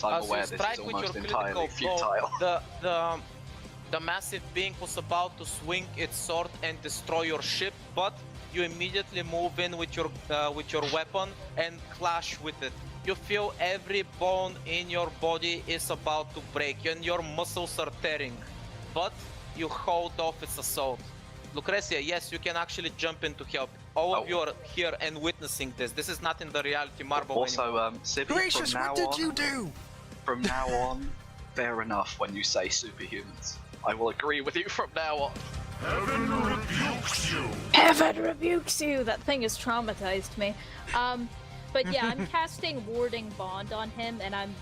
Yes, I'm aware this is almost entirely futile. The massive being was about to swing its sword and destroy your ship, but you immediately move in with your weapon and clash with it. You feel every bone in your body is about to break and your muscles are tearing, but you hold off its assault. Lucretia, yes, you can actually jump in to help. All of you are here and witnessing this. This is not in the reality marble anymore. Sibby, Gracious, what did you do? From now on, fair enough when you say superhumans. I will agree with you from now on. Heaven rebukes you! Heaven rebukes you! That thing has traumatized me. But yeah, I'm casting Warding Bond on him, and I'm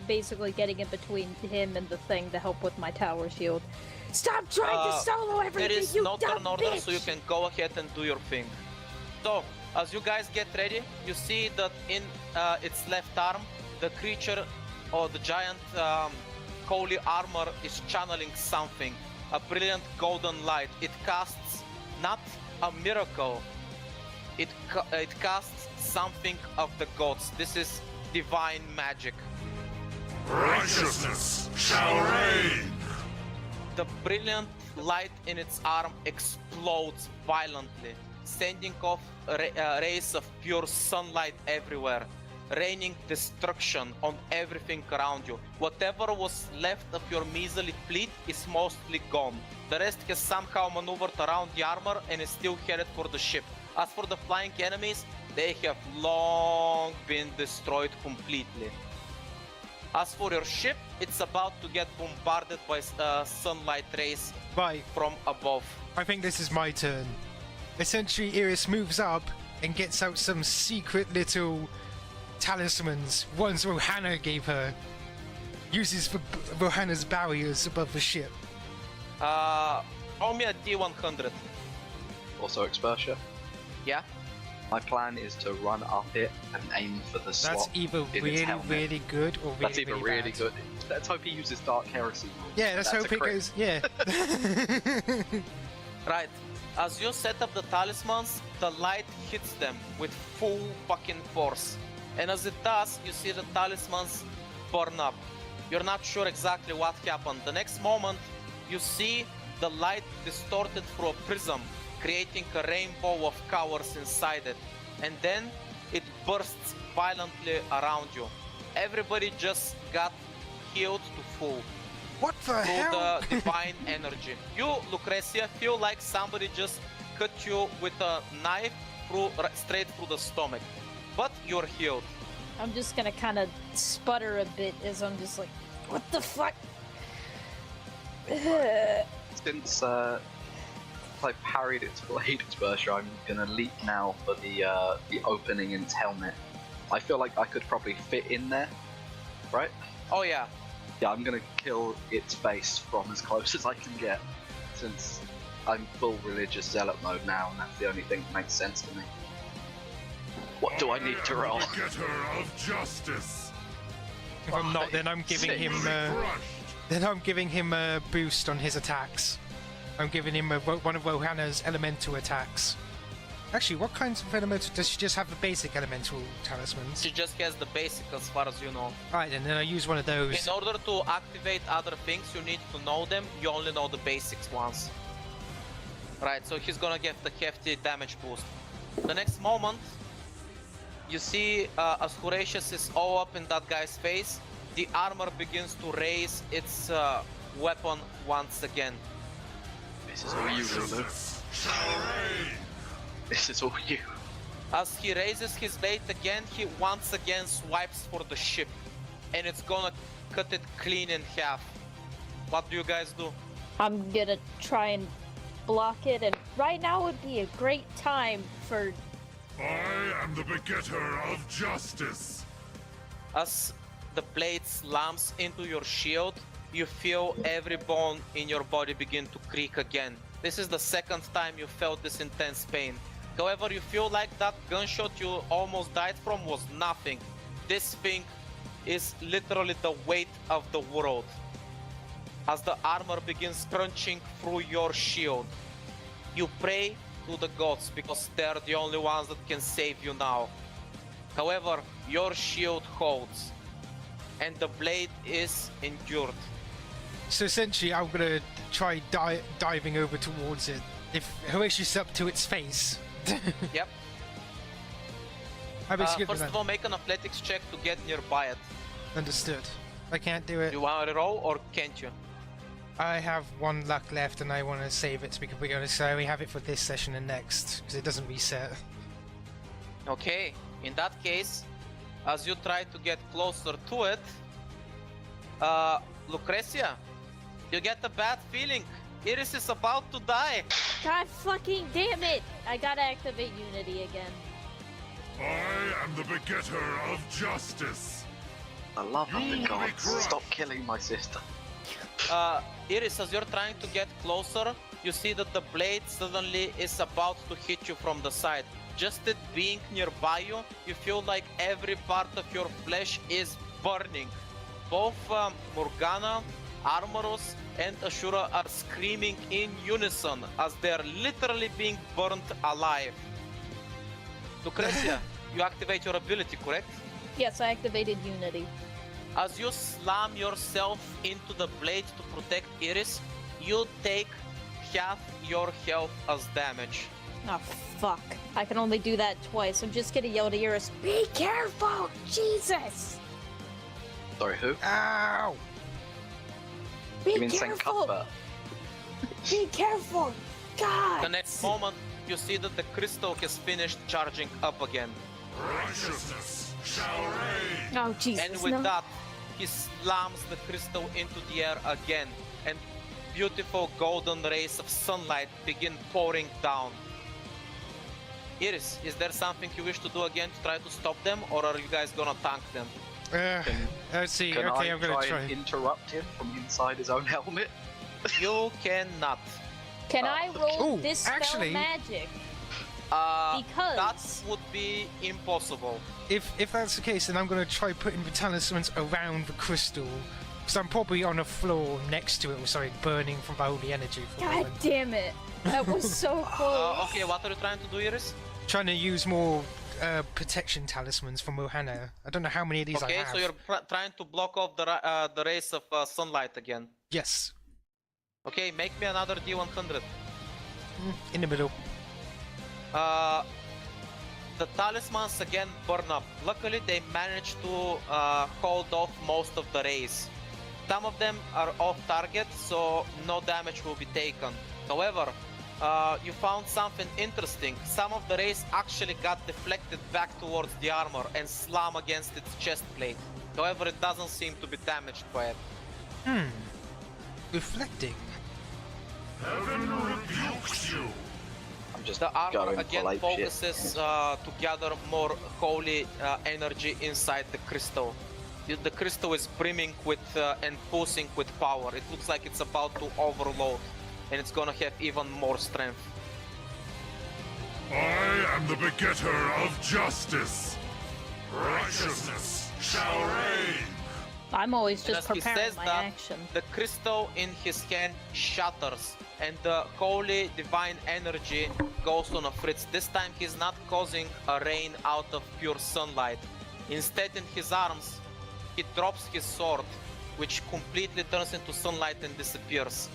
basically getting in between him and the thing to help with my tower shield. Stop trying to solo everything, There is you no dumb turn order, bitch! so you can go ahead and do your thing. So, as you guys get ready, you see that in its left arm, the creature or the giant holy armor is channeling something. A brilliant golden light. It casts not a miracle. It casts something of the gods. This is divine magic. Righteousness shall reign! The brilliant light in its arm explodes violently, sending off rays of pure sunlight everywhere, raining destruction on everything around you. Whatever was left of your measly fleet is mostly gone. The rest has somehow maneuvered around the armor and is still headed for the ship. As for the flying enemies, they have long been destroyed completely. As for your ship, it's about to get bombarded by sunlight rays from above. I think this is my turn. Essentially, Iris moves up and gets out some secret little talismans, ones Rohanna gave her. Uses for Rohanna's barriers above the ship. Roll me a D100. Also Expertia. Yeah? My plan is to run up it and aim for the slot. That's either really, really good or really, That's either really bad. good. Let's hope he uses Dark Heresy. Yeah, let's hope it goes. Yeah. Right. As you set up the talismans, the light hits them with full fucking force. And as it does, you see the talismans burn up. You're not sure exactly what happened. The next moment, you see the light distorted through a prism, creating a rainbow of colors inside it. And then it bursts violently around you. Everybody just got healed to full. What the through hell? the divine energy. You, Lucretia, feel like somebody just cut you with a knife straight through the stomach. But you're healed. I'm just gonna kind of sputter a bit as I'm just like, what the fuck? Since I parried its blade, Expertia, I'm gonna leap now for the opening in its helmet. I feel like I could probably fit in there, right? Oh yeah. Yeah, I'm gonna kill its face from as close as I can get, since I'm full religious zealot mode now, and that's the only thing that makes sense to me. What do I need to roll? Getter of justice. If I'm not, then I'm giving him. Then I'm giving him a boost on his attacks. I'm giving him one of Rohanna's elemental attacks. Actually, what kinds of elemental does she just have? The basic elemental talismans. She just has the basic as far as you know. Alright, then I use one of those. In order to activate other things, you need to know them. You only know the basics ones. Right, so he's gonna get the hefty damage boost. The next moment, you see as Horatius is all up in that guy's face, the armor begins to raise its weapon once again. This is all you, Lulu. This is all you. As he raises his blade again, he once again swipes for the ship. And it's gonna cut it clean in half. What do you guys do? I'm gonna try and block it, and right now would be a great time for... I am the begetter of justice. As the blade slams into your shield, you feel every bone in your body begin to creak again. This is the second time you felt this intense pain. However, you feel like that gunshot you almost died from was nothing. This thing is literally the weight of the world. As the armor begins crunching through your shield, you pray to the gods because they're the only ones that can save you now. However, your shield holds. and the blade is injured. So essentially, I'm gonna try diving over towards it. If Horatius up to its face. Yep. First of all, make an athletics check to get nearby it. Understood. I can't do it. You want to roll or can't you? I have 1 luck left, and I want to save it to be completely honest. So I only have it for this session and next, because it doesn't reset. Okay. In that case, as you try to get closer to it, Lucretia, you get a bad feeling. Iris is about to die. God fucking damn it! I gotta activate Unity again. I am the begetter of justice. The love of the You gods, regret. stop killing my sister. Iris, as you're trying to get closer, you see that the blade suddenly is about to hit you from the side. Just it being nearby you, you feel like every part of your flesh is burning. Both Morgana, Armorus, and Ashura are screaming in unison as they're literally being burnt alive. Lucretia, you activate your ability, correct? Yes, I activated Unity. As you slam yourself into the blade to protect Iris, you take half your health as damage. Oh, fuck. I can only do that twice. I'm just gonna yell to Iris, be careful! Jesus! Sorry, who? Ow! Be You mean Saint careful! Cuthbert? Be careful! God! The next moment, you see that the crystal has finished charging up again. Righteousness shall reign. Oh, Jesus, And with no. that, he slams the crystal into the air again, and beautiful golden rays of sunlight begin pouring down. Iris, is there something you wish to do again to try to stop them, or are you guys gonna tank them? Let's see. Can Okay, I I'm gonna try try. and interrupt him from inside his own helmet? You cannot. Can I roll Ooh, Dispel actually- Magic? That Because... would be impossible. If that's the case, then I'm gonna try putting the talismans around the crystal. Because I'm probably on a floor next to it, or sorry, burning from the holy energy for a God moment. damn it. That was so close. Okay, what are you trying to do, Iris? Trying to use more protection talismans from Mohana. I don't know how many of these I Okay, have. so you're trying to block off the rays of sunlight again. Yes. Okay, make me another D100. In the middle. The talismans again burn up. Luckily, they managed to hold off most of the rays. Some of them are off target, so no damage will be taken. However, you found something interesting. Some of the rays actually got deflected back towards the armor and slam against its chest plate. However, it doesn't seem to be damaged by it. Reflecting. Heaven rebukes you. I'm just The armor going again for life shit. focuses to gather more holy energy inside the crystal. The crystal is brimming with and pulsing with power. It looks like it's about to overload, and it's gonna have even more strength. I am the begetter of justice. Righteousness shall reign. I'm always And just as he preparing says my that, action. the crystal in his hand shatters, and the holy divine energy goes on a fritz. This time he's not causing a rain out of pure sunlight. Instead, in his arms, he drops his sword, which completely turns into sunlight and disappears.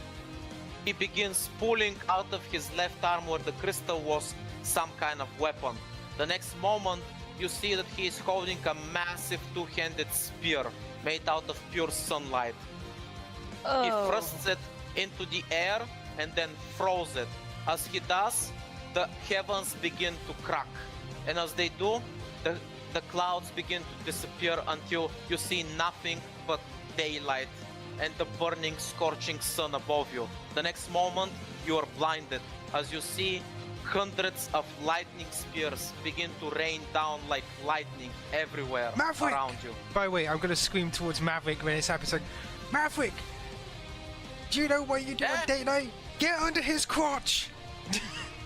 He begins pulling out of his left arm where the crystal was some kind of weapon. The next moment, you see that he is holding a massive two-handed spear made out of pure sunlight. He Oh. thrusts it into the air and then throws it. As he does, the heavens begin to crack. And as they do, the clouds begin to disappear until you see nothing but daylight and the burning, scorching sun above you. The next moment, you are blinded as you see hundreds of lightning spears begin to rain down like lightning everywhere Maverick! around you. By the way, I'm gonna scream towards Maverick when it's happening. It's like, Maverick! Do you know what you do Yeah. on date night? Get under his crotch!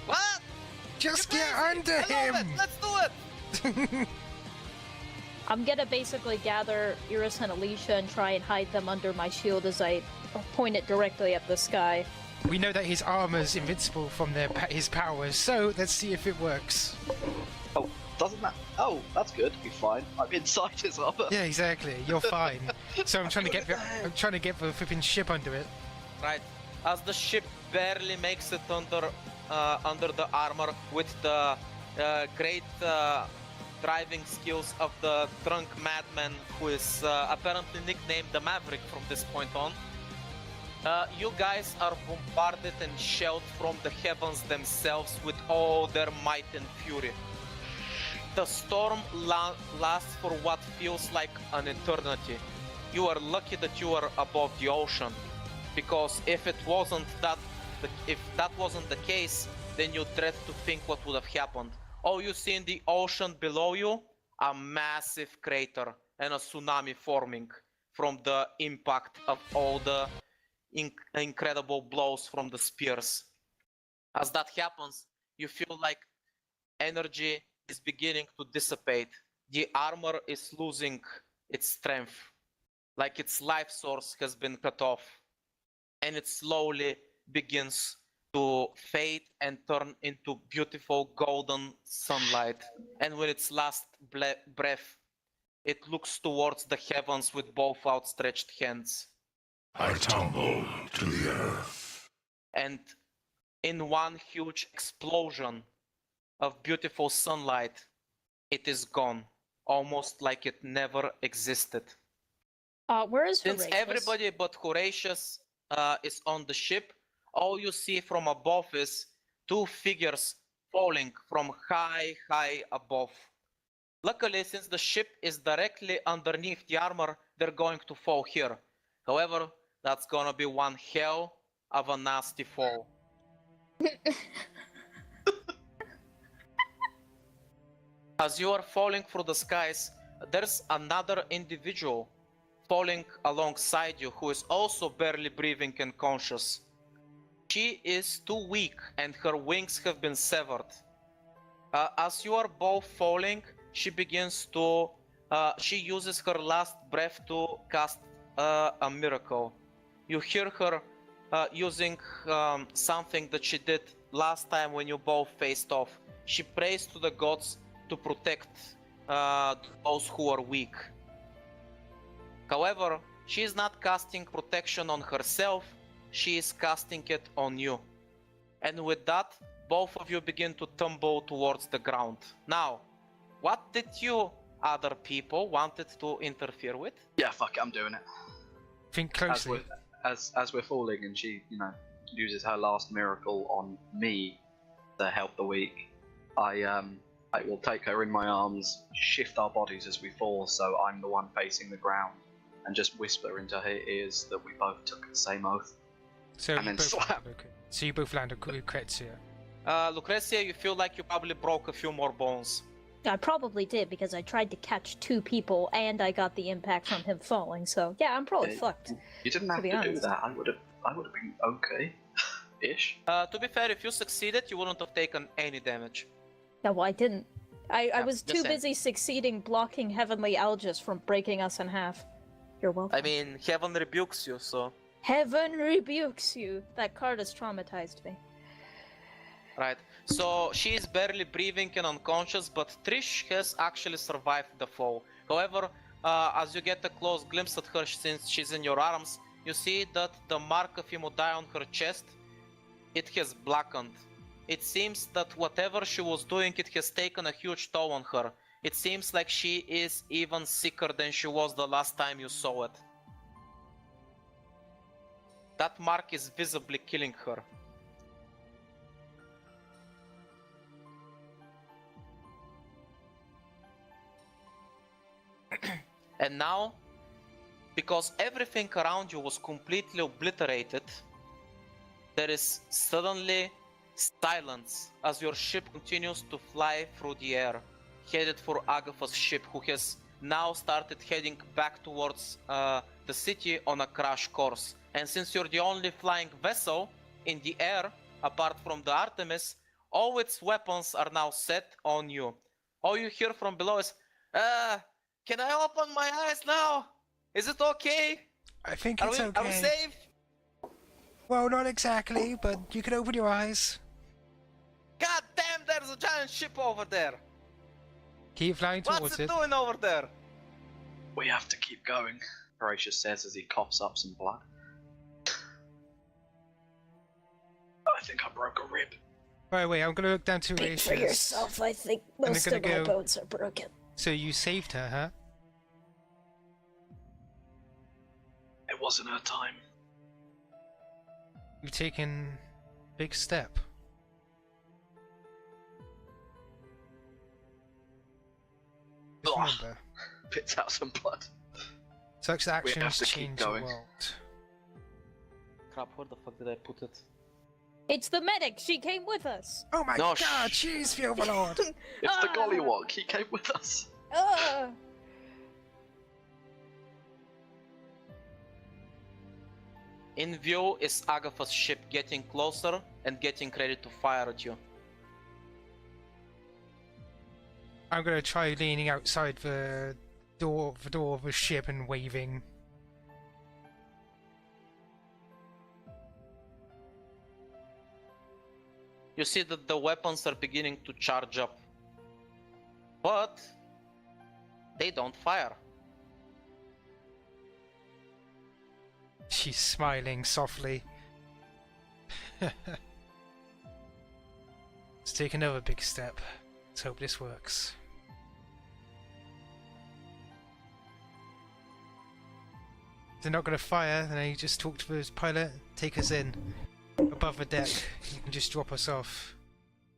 What? Just You're get crazy! under I love him! it! Let's do it! I'm gonna basically gather Iris and Alyssia and try and hide them under my shield as I point it directly at the sky. We know that his armor's invincible from his powers, so let's see if it works. Doesn't that? Oh, that's good. Be fine. I'm inside his armor. Yeah, exactly. You're fine. So I'm trying to get the flipping ship under it. Right. As the ship barely makes it under the armor with the great driving skills of the drunk madman who is apparently nicknamed the Maverick from this point on. You guys are bombarded and shelled from the heavens themselves with all their might and fury. The storm lasts for what feels like an eternity. You are lucky that you are above the ocean, because if that wasn't the case, then you dread to think what would have happened. All you see in the ocean below you, a massive crater and a tsunami forming from the impact of all the incredible blows from the spears. As that happens, you feel like energy is beginning to dissipate. The armor is losing its strength, like its life source has been cut off, and it slowly begins to fade and turn into beautiful golden sunlight. And with its last breath, it looks towards the heavens with both outstretched hands. I tumble to the earth. And in one huge explosion of beautiful sunlight, it is gone, almost like it never existed. Where is Since Horatius? everybody but Horatius is on the ship, all you see from above is two figures falling from high above. Luckily, since the ship is directly underneath the armor, they're going to fall here. However, that's gonna be one hell of a nasty fall. As you are falling through the skies, there's another individual falling alongside you who is also barely breathing and conscious. She is too weak and her wings have been severed. As you are both falling, she uses her last breath to cast a miracle. You hear her using something that she did last time when you both faced off. She prays to the gods to protect those who are weak. However, she is not casting protection on herself, she is casting it on you. And with that, both of you begin to tumble towards the ground. Now, what did you other people wanted to interfere with? Yeah, fuck it, I'm doing it. Think closely. As we're falling and she, uses her last miracle on me to help the weak, I will take her in my arms, shift our bodies as we fall so I'm the one facing the ground, and just whisper into her ears that we both took the same oath. So and then slap. So you both land on Lucretia. Lucretia, you feel like you probably broke a few more bones. I probably did because I tried to catch two people and I got the impact from him falling. So yeah, I'm probably fucked. You didn't have to do that. I would have been okay, ish. To be fair, if you succeeded, you wouldn't have taken any damage. Yeah, well, I didn't. I was just too saying. busy succeeding blocking Heavenly Algis from breaking us in half. You're welcome. I mean, heaven rebukes you, so... Heaven rebukes you. That card has traumatized me. Right, so she is barely breathing and unconscious, but Trish has actually survived the fall. However, as you get a close glimpse at her since she's in your arms, you see that the mark of Imodai on her chest, it has blackened. It seems that whatever she was doing, it has taken a huge toll on her. It seems like she is even sicker than she was the last time you saw it. That mark is visibly killing her. And now, because everything around you was completely obliterated, there is suddenly silence as your ship continues to fly through the air, headed for Agatha's ship, who has now started heading back towards the city on a crash course. And since you're the only flying vessel in the air, apart from the Artemis, all its weapons are now set on you. All you hear from below is, can I open my eyes now? Is it okay? I think it's okay. Are we safe? Well, not exactly, but you can open your eyes. God damn, there's a giant ship over there. Keep flying towards What's it. it doing over there? We have to keep going, Horatius says as he coughs up some blood. I think I broke a rib. By the way, I'm gonna look down to Speak Horatius. for yourself. I think they're most gonna of my go- bones are broken. So you saved her, huh? It wasn't her time. You've taken a big step. Just Ugh. remember, Pits out some blood. such have actions to keep change the going. world. Crap, where the fuck did I put it? It's the medic. She came with us. Oh my No, god, jeez, the Overlord! It's the gollywog. He came with us. Ugh. In view is Agatha's ship getting closer and getting ready to fire at you. I'm gonna try leaning outside the door of the ship and waving. You see that the weapons are beginning to charge up. But they don't fire. She's smiling softly. Let's take another big step. Let's hope this works. If they're not gonna fire, then I just talk to the pilot, take us in. Above the deck, you can just drop us off.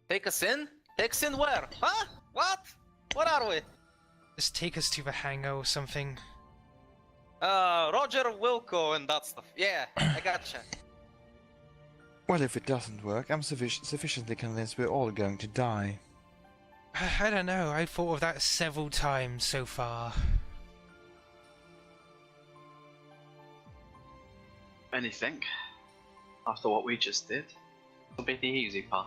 Take us in? Take us in where? Huh? What? Where are we? Just take us to the hangar or something. Roger Wilco and that stuff. Yeah, I gotcha. Well, if it doesn't work, I'm sufficiently convinced we're all going to die. I don't know, I've thought of that several times so far. Anything. After what we just did, it'll be the easy part.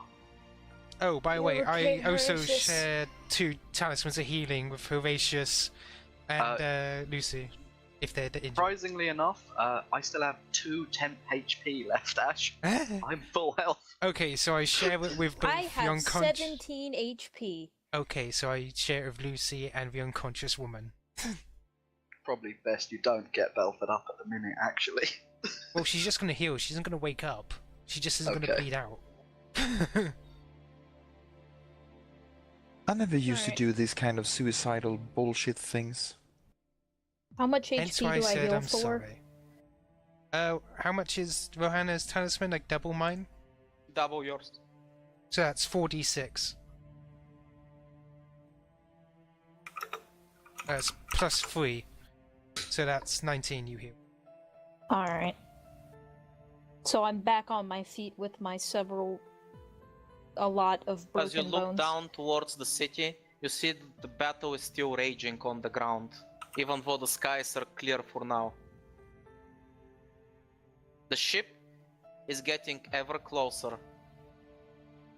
Oh, by the way, You're okay, I also Horatius. shared 2 talismans of healing with Horatius and Lucy, if they're injured. Surprisingly enough, I still have 2 temp HP left, Ash. I'm full health. Okay, so I share it with both I the have unconscious. 17 HP. Okay, so I share it with Lucy and the unconscious woman. Probably best you don't get Belford up at the minute, actually. Well, she's just gonna heal. She isn't gonna wake up. She just isn't gonna Okay. bleed out. I never used Alright. to do these kind of suicidal bullshit things. How much Hence HP why I do I said heal I'm for? sorry. How much is Rohanna's talisman? Like double mine? Double yours. So that's 4d6. That's plus 3. So that's 19 you heal. Alright. So I'm back on my feet with my a lot of broken As you look bones. down towards the city, you see that the battle is still raging on the ground, even though the skies are clear for now. The ship is getting ever closer.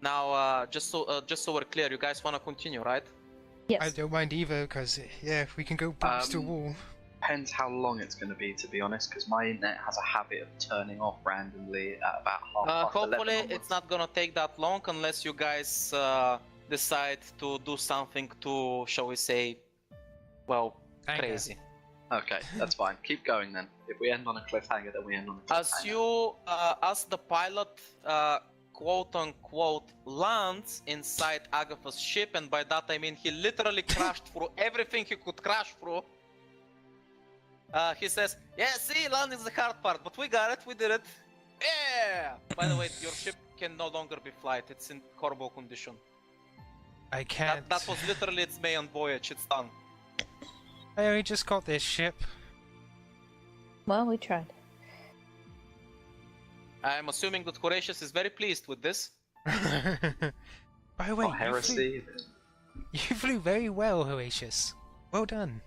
Now, just so we're clear, you guys want to continue, right? Yes. I don't mind either, because, yeah, we can go boost a wall. Depends how long it's going to be, to be honest, because my internet has a habit of turning off randomly at about half past 11 Hopefully, onwards. it's not gonna take that long unless you guys decide to do something to, shall we say, well, Anger. crazy. Okay, that's fine. Keep going then. If we end on a cliffhanger, then we end on a cliffhanger. As the pilot, quote unquote, lands inside Agatha's ship, and by that I mean he literally crashed through everything he could crash through. He says, "Yeah, see, landing's the hard part, but we got it, we did it. Yeah." By the way, your ship can no longer be flight; it's in horrible condition. I can't. That was literally its main voyage. It's done. I only just got this ship. Well, we tried. I'm assuming that Horatius is very pleased with this. By the way, Oh, heresy. you flew very well, Horatius. Well done.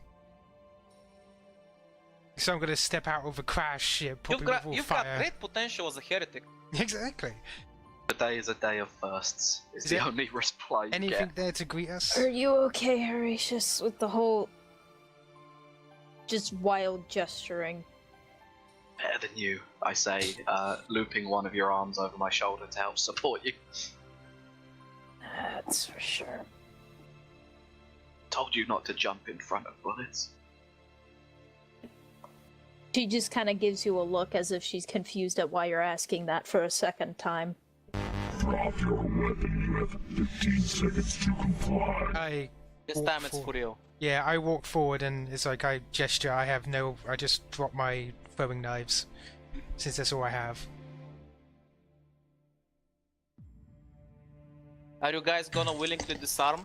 So I'm gonna step out of a crash ship, probably with all You've fire. got great potential as a heretic. Exactly. Today is a day of firsts. Is Is the it- only reply you Anything get. there to greet us? Are you okay, Horatius, with the whole just wild gesturing? Better than you, I say, looping one of your arms over my shoulder to help support you. That's for sure. told you not to jump in front of bullets. She just kind of gives you a look as if she's confused at why you're asking that for a second time. Drop your weapon. You have 15 seconds to comply. This time it's for real. Yeah, I walk forward and it's like I gesture. I just drop my throwing knives, since that's all I have. Are you guys gonna willingly disarm?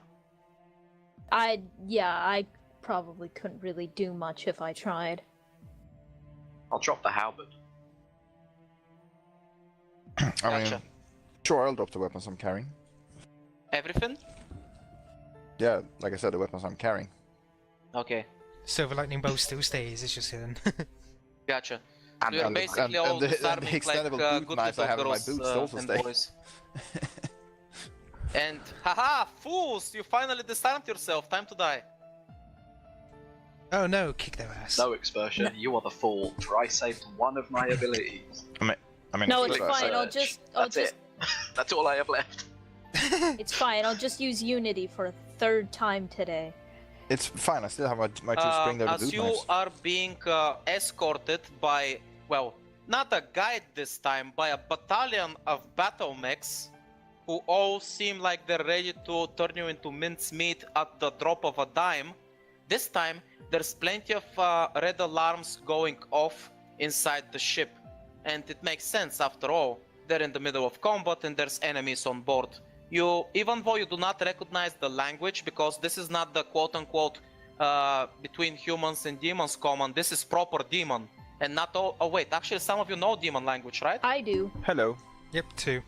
I probably couldn't really do much if I tried. I'll drop the halberd. I mean, sure, I'll drop the weapons I'm carrying. Everything? Yeah, like I said, the weapons I'm carrying. Okay, Silver Lightning Bow still stays, it's just hidden. gotcha. And So you're and- basically and all the disarming like extendable boot good knives I little have in my girls boots also and stay. boys. And haha, fools! You finally disarmed yourself. Time to die. Oh no, kick their ass. No, Expertia, you are the fool, for I saved one of my abilities. I mean, No, it's it's like- fine. I'll just. That's it. That's all I have left. It's fine. I'll just use Unity for a third time today. It's fine. I still have my two spring-loaded As boot you knives. are being escorted by, well, not a guide this time, by a battalion of battle mechs, who all seem like they're ready to turn you into mincemeat at the drop of a dime. This time, there's plenty of red alarms going off inside the ship. And it makes sense after all. They're in the middle of combat and there's enemies on board. You, even though you do not recognize the language, because this is not the quote-unquote between humans and demons common, this is proper demon. And not all, oh wait, actually some of you know demon language, right? I do. Hello. Yep, 2.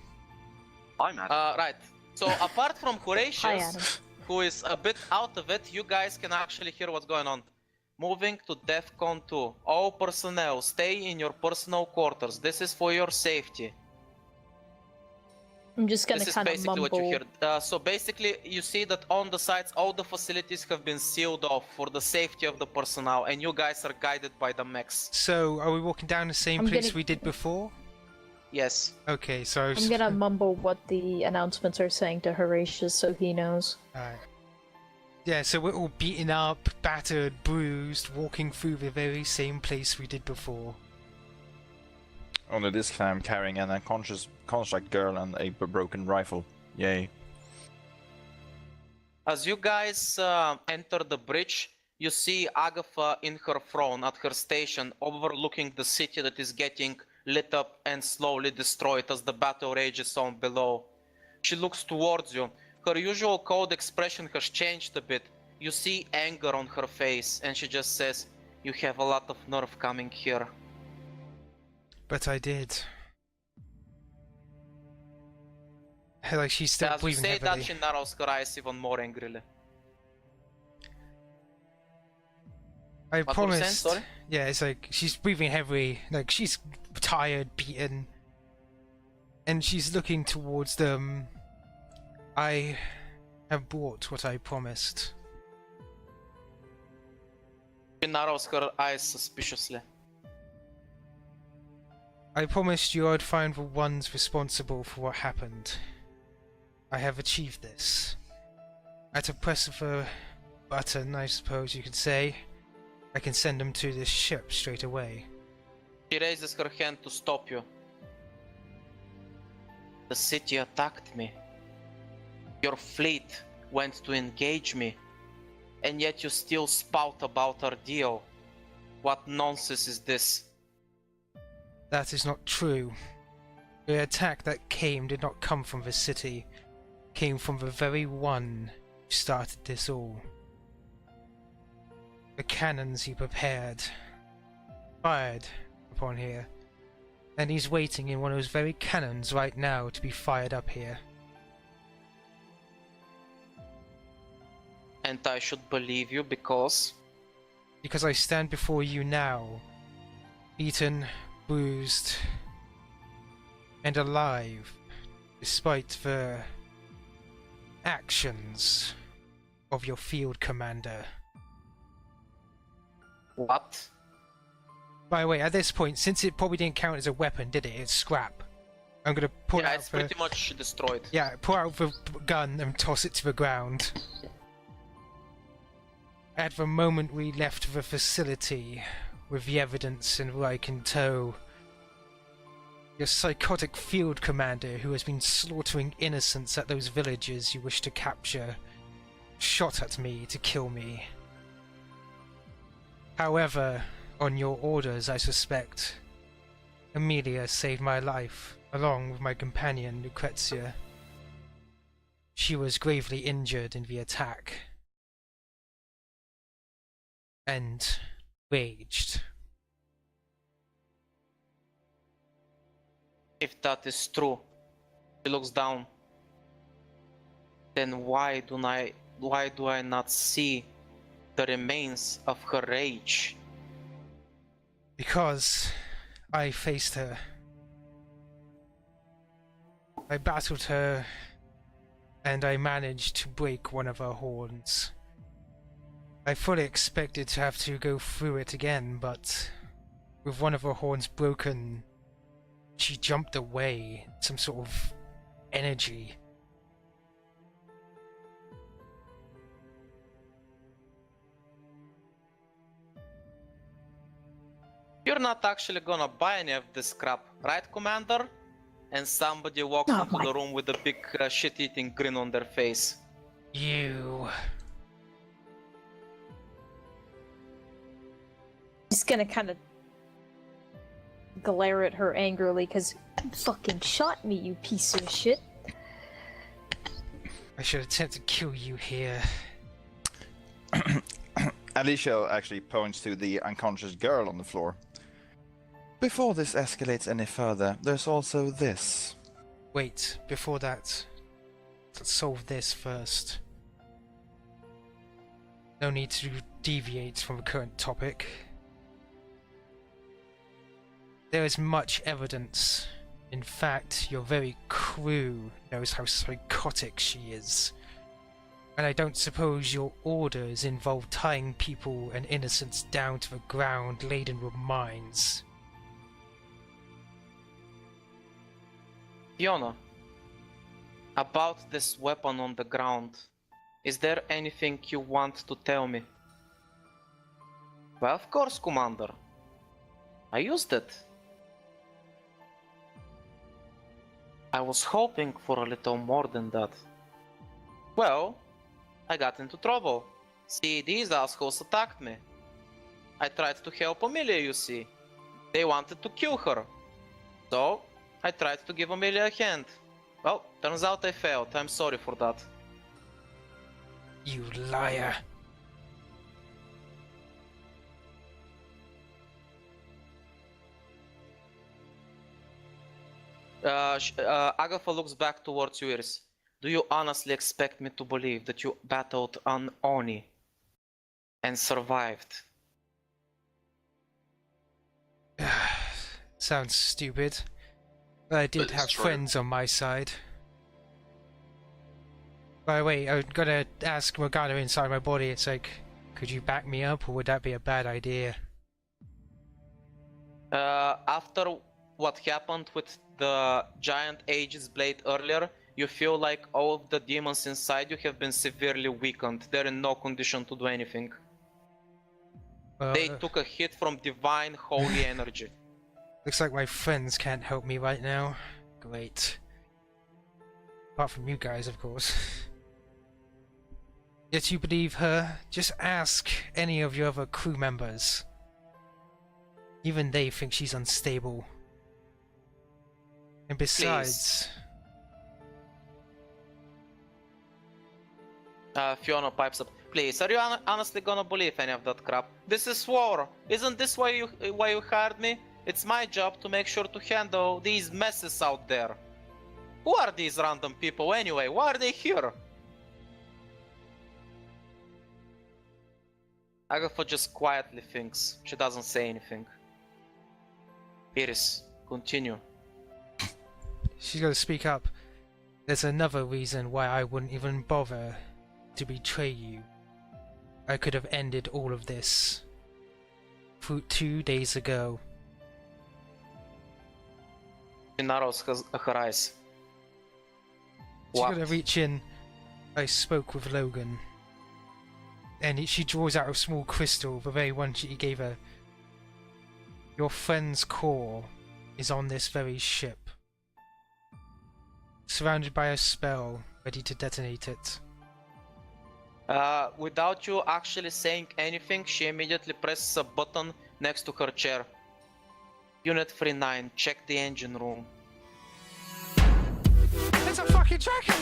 I'm at Right. So apart from Hi, Horatius, Adam. who is a bit out of it, you guys can actually hear what's going on. Moving to DEFCON 2. All personnel, stay in your personal quarters. This is for your safety. I'm just gonna This is kind of basically mumble. what you hear. So basically, you see that on the sides, all the facilities have been sealed off for the safety of the personnel, and you guys are guided by the mechs. So, are we walking down the same I'm place gonna- we did before? Yes. Okay, so... I'm gonna mumble what the announcements are saying to Horatius so he knows. Alright. Yeah, so we're all beaten up, battered, bruised, walking through the very same place we did before. Only this time I'm carrying an unconscious construct girl and a broken rifle. Yay. As you guys enter the bridge, you see Agatha in her throne at her station, overlooking the city that is getting lit up and slowly destroyed as the battle rages on below. She looks towards you. Her usual cold expression has changed a bit. You see anger on her face, and she just says, "You have a lot of nerve coming here." But I did. Like, she's still As you breathing say heavily. that, she narrows her eyes even more angrily. I What were you saying, promised. sorry? Yeah, it's like she's breathing heavily, like she's tired, beaten, and she's looking towards them. I have brought what I promised. She narrows her eyes suspiciously. I promised you I'd find the ones responsible for what happened. I have achieved this. At a press of a button, I suppose you could say, I can send them to this ship straight away. She raises her hand to stop you. The city attacked me. Your fleet went to engage me. And yet you still spout about our deal. What nonsense is this? That is not true. The attack that came did not come from the city. It came from the very one who started this all. The cannons he prepared, fired upon here, and he's waiting in one of those very cannons right now to be fired up here. And I should believe you because... Because I stand before you now, beaten, bruised, and alive, despite the actions of your field commander. What? By the way, at this point, since it probably didn't count as a weapon, did it? It's scrap. I'm gonna pull Yeah, out it's the pretty much destroyed. pull out the gun and toss it to the ground. At the moment we left the facility, with the evidence and like in tow, your psychotic field commander who has been slaughtering innocents at those villages you wish to capture shot at me to kill me. However, on your orders, I suspect, Amelia saved my life, along with my companion Lucretia. She was gravely injured in the attack, and raged. If that is true, he looks down. Then why do I not see the remains of her rage? Because I faced her. I battled her, and I managed to break one of her horns. I fully expected to have to go through it again, but with one of her horns broken, she jumped away, some sort of energy. You're not actually gonna buy any of this crap, right, Commander? And somebody walks into the room with a big shit-eating grin on their face. You... He's gonna kind of glare at her angrily because you fucking shot me, you piece of shit. I should attempt to kill you here. Alyssia actually points to the unconscious girl on the floor. Before this escalates any further, there's also this. Wait, before that, let's solve this first. No need to deviate from the current topic. There is much evidence. In fact, your very crew knows how psychotic she is. And I don't suppose your orders involve tying people and innocents down to the ground laden with mines. Fiona, about this weapon on the ground, is there anything you want to tell me? Well, of course, Commander. I used it. I was hoping for a little more than that. Well, I got into trouble. See, these assholes attacked me. I tried to help Amelia, you see. They wanted to kill her. So, I tried to give Amelia a hand. Well, turns out I failed. I'm sorry for that. You liar. Agatha looks back towards Iris. Do you honestly expect me to believe that you battled an Oni and survived? Sounds stupid. But I did But have it's true. friends on my side. By the way, I'm gonna ask Morgana inside my body, it's like, could you back me up, or would that be a bad idea? After what happened with the giant Aegis blade earlier, you feel like all of the demons inside you have been severely weakened. They're in no condition to do anything. They took a hit from divine holy energy. Looks like my friends can't help me right now. Great. Apart from you guys, of course. Yet you believe her? Just ask any of your other crew members. Even they think she's unstable. And besides... Fiona pipes up. Please, are you honestly gonna believe any of that crap? This is war. Isn't this why you hired me? It's my job to make sure to handle these messes out there. Who are these random people anyway? Why are they here? Agatha just quietly thinks. She doesn't say anything. Iris, continue. She's gonna speak up. There's another reason why I wouldn't even bother to betray you. I could have ended all of this 2 days ago. She narrows her eyes. She's What? gonna reach in. I spoke with Logan. and she draws out a small crystal, the very one she gave her. Your friend's core is on this very ship, surrounded by a spell, ready to detonate it. Without you actually saying anything, she immediately presses a button next to her chair. Unit 39, check the engine room. It's a fucking dragon!